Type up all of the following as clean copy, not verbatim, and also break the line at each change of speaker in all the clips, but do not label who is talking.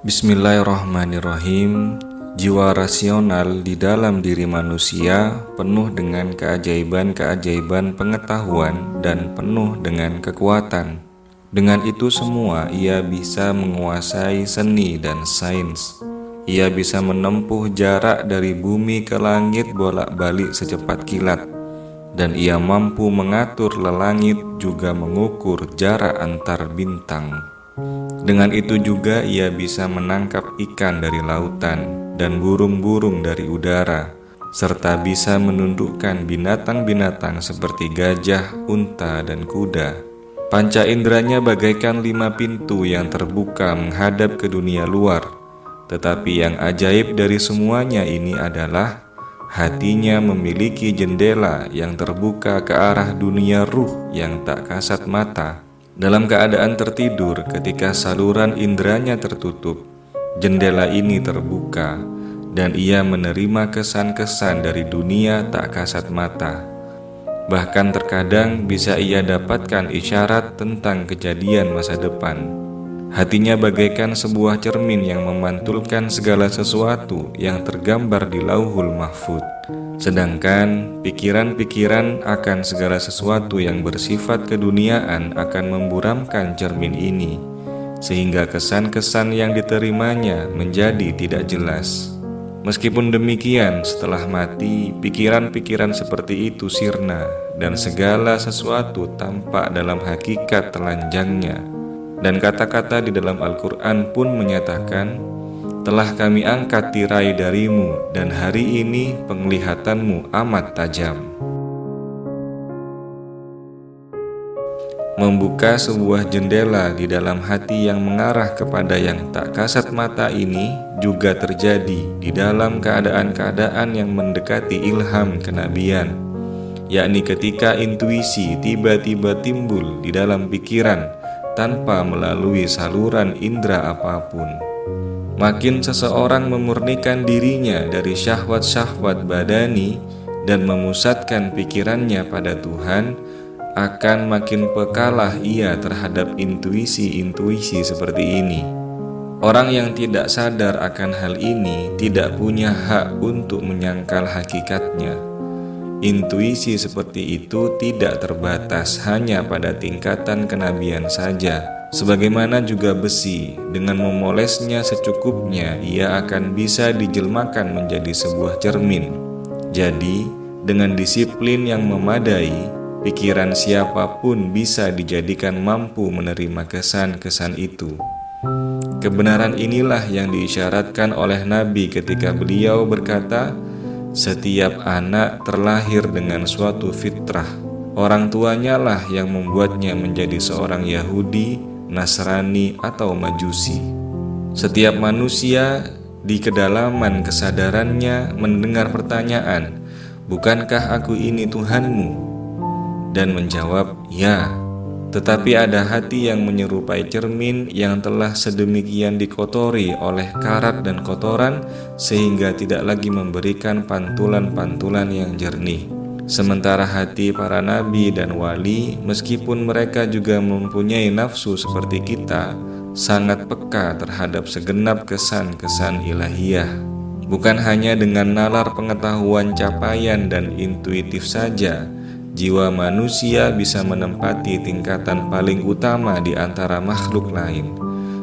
Bismillahirrahmanirrahim. Jiwa rasional di dalam diri manusia penuh dengan keajaiban-keajaiban pengetahuan dan penuh dengan kekuatan. Dengan itu semua, ia bisa menguasai seni dan sains. Ia bisa menempuh jarak dari bumi ke langit bolak-balik secepat kilat. Dan ia mampu mengatur lelangit juga mengukur jarak antar bintang. Dengan itu juga ia bisa menangkap ikan dari lautan dan burung-burung dari udara, serta bisa menundukkan binatang-binatang seperti gajah, unta, dan kuda. Panca inderanya bagaikan 5 pintu yang terbuka menghadap ke dunia luar. Tetapi yang ajaib dari semuanya ini adalah hatinya memiliki jendela yang terbuka ke arah dunia ruh yang tak kasat mata. Dalam keadaan tertidur, ketika saluran inderanya tertutup, jendela ini terbuka dan ia menerima kesan-kesan dari dunia tak kasat mata. Bahkan terkadang bisa ia dapatkan isyarat tentang kejadian masa depan. Hatinya bagaikan sebuah cermin yang memantulkan segala sesuatu yang tergambar di Lauhul Mahfuz. Sedangkan pikiran-pikiran akan segala sesuatu yang bersifat keduniaan akan memburamkan cermin ini, sehingga kesan-kesan yang diterimanya menjadi tidak jelas. Meskipun demikian, setelah mati, pikiran-pikiran seperti itu sirna, dan segala sesuatu tampak dalam hakikat telanjangnya. Dan kata-kata di dalam Al-Quran pun menyatakan, telah kami angkat tirai darimu dan hari ini penglihatanmu amat tajam. Membuka sebuah jendela di dalam hati yang mengarah kepada yang tak kasat mata ini juga terjadi di dalam keadaan-keadaan yang mendekati ilham kenabian, yakni ketika intuisi tiba-tiba timbul di dalam pikiran tanpa melalui saluran indera apapun. Makin seseorang memurnikan dirinya dari syahwat-syahwat badani dan memusatkan pikirannya pada Tuhan, akan makin pekalah ia terhadap intuisi-intuisi seperti ini. Orang yang tidak sadar akan hal ini tidak punya hak untuk menyangkal hakikatnya. Intuisi seperti itu tidak terbatas hanya pada tingkatan kenabian saja. Sebagaimana juga besi, dengan memolesnya secukupnya, ia akan bisa dijelmakan menjadi sebuah cermin. Jadi, dengan disiplin yang memadai, pikiran siapapun bisa dijadikan mampu menerima kesan-kesan itu. Kebenaran inilah yang diisyaratkan oleh Nabi ketika beliau berkata, setiap anak terlahir dengan suatu fitrah. Orang tuanya lah yang membuatnya menjadi seorang Yahudi, Nasrani, atau Majusi. Setiap manusia di kedalaman kesadarannya mendengar pertanyaan, bukankah aku ini Tuhanmu? Dan menjawab, ya. Tetapi ada hati yang menyerupai cermin yang telah sedemikian dikotori oleh karat dan kotoran sehingga tidak lagi memberikan pantulan-pantulan yang jernih. Sementara hati para nabi dan wali, meskipun mereka juga mempunyai nafsu seperti kita, sangat peka terhadap segenap kesan-kesan ilahiyah. Bukan hanya dengan nalar pengetahuan capaian dan intuitif saja, jiwa manusia bisa menempati tingkatan paling utama di antara makhluk lain.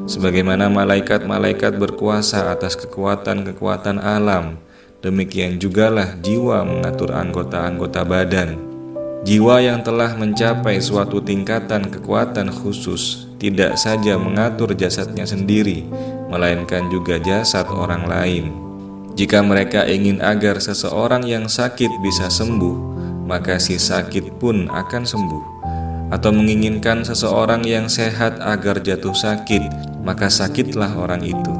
Sebagaimana malaikat-malaikat berkuasa atas kekuatan-kekuatan alam, demikian jugalah jiwa mengatur anggota-anggota badan. Jiwa yang telah mencapai suatu tingkatan kekuatan khusus tidak saja mengatur jasadnya sendiri, melainkan juga jasad orang lain. Jika mereka ingin agar seseorang yang sakit bisa sembuh, maka si sakit pun akan sembuh. Atau menginginkan seseorang yang sehat agar jatuh sakit, maka sakitlah orang itu.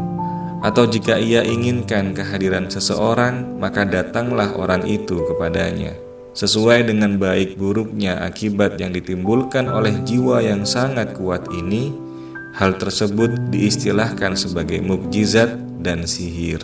Atau jika ia inginkan kehadiran seseorang, maka datanglah orang itu kepadanya. Sesuai dengan baik buruknya akibat yang ditimbulkan oleh jiwa yang sangat kuat ini, hal tersebut diistilahkan sebagai mukjizat dan sihir.